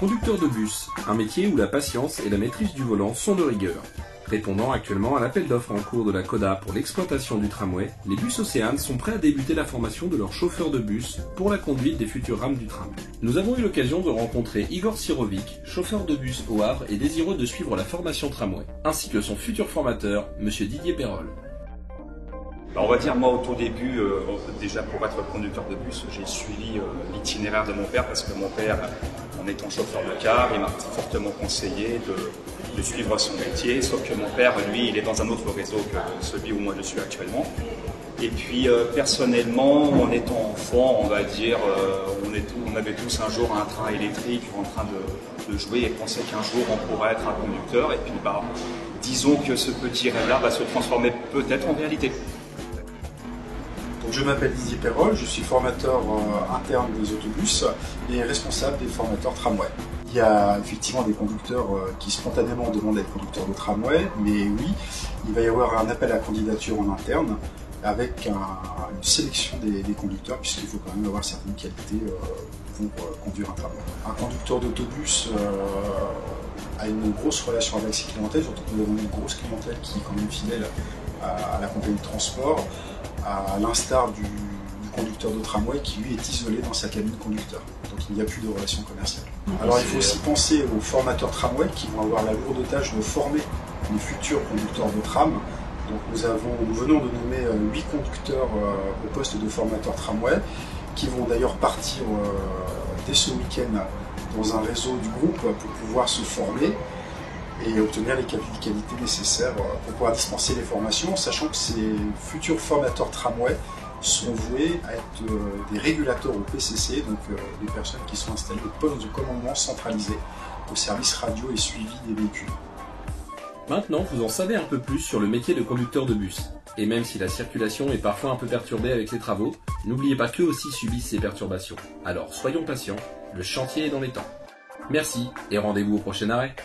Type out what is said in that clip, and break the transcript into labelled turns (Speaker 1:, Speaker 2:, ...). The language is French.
Speaker 1: Conducteur de bus, un métier où la patience et la maîtrise du volant sont de rigueur. Répondant actuellement à l'appel d'offres en cours de la CODA pour l'exploitation du tramway, les bus Océane sont prêts à débuter la formation de leurs chauffeurs de bus pour la conduite des futures rames du tram. Nous avons eu l'occasion de rencontrer Igor Sirovic, chauffeur de bus au Havre et désireux de suivre la formation tramway, ainsi que son futur formateur, monsieur Didier Perrol.
Speaker 2: On va dire, moi, au tout début, déjà pour être conducteur de bus, j'ai suivi l'itinéraire de mon père parce que mon père, en étant chauffeur de car, il m'a fortement conseillé de suivre son métier, sauf que mon père, lui, il est dans un autre réseau que celui où moi je suis actuellement. Et puis, personnellement, en étant enfant, on va dire, on avait tous un jour un train électrique en train de jouer et penser qu'un jour on pourrait être un conducteur. Et puis, disons que ce petit rêve-là va se transformer peut-être en réalité.
Speaker 3: Je m'appelle Didier Perrol, je suis formateur interne des autobus et responsable des formateurs tramway. Il y a effectivement des conducteurs qui spontanément demandent d'être conducteurs de tramway, mais oui, il va y avoir un appel à candidature en interne avec une sélection des conducteurs, puisqu'il faut quand même avoir certaines qualités pour conduire un tramway. Un conducteur d'autobus a une grosse relation avec ses clientèles, surtout que nous avons une grosse clientèle qui est quand même fidèle à la compagnie de transport, à l'instar du conducteur de tramway qui lui est isolé dans sa cabine conducteur. Donc il n'y a plus de relation commerciale. Alors il faut aussi penser aux formateurs tramway qui vont avoir la lourde tâche de former les futurs conducteurs de tram. Donc nous venons de nommer 8 conducteurs au poste de formateur tramway qui vont d'ailleurs partir dès ce week-end dans un réseau du groupe pour pouvoir se former et obtenir les qualités nécessaires pour pouvoir dispenser les formations, sachant que ces futurs formateurs tramway sont voués à être des régulateurs au PCC, donc des personnes qui sont installées au poste de commandement centralisé au service radio et suivi des véhicules.
Speaker 1: Maintenant, vous en savez un peu plus sur le métier de conducteur de bus. Et même si la circulation est parfois un peu perturbée avec les travaux, n'oubliez pas qu'eux aussi subissent ces perturbations. Alors soyons patients, le chantier est dans les temps. Merci et rendez-vous au prochain arrêt.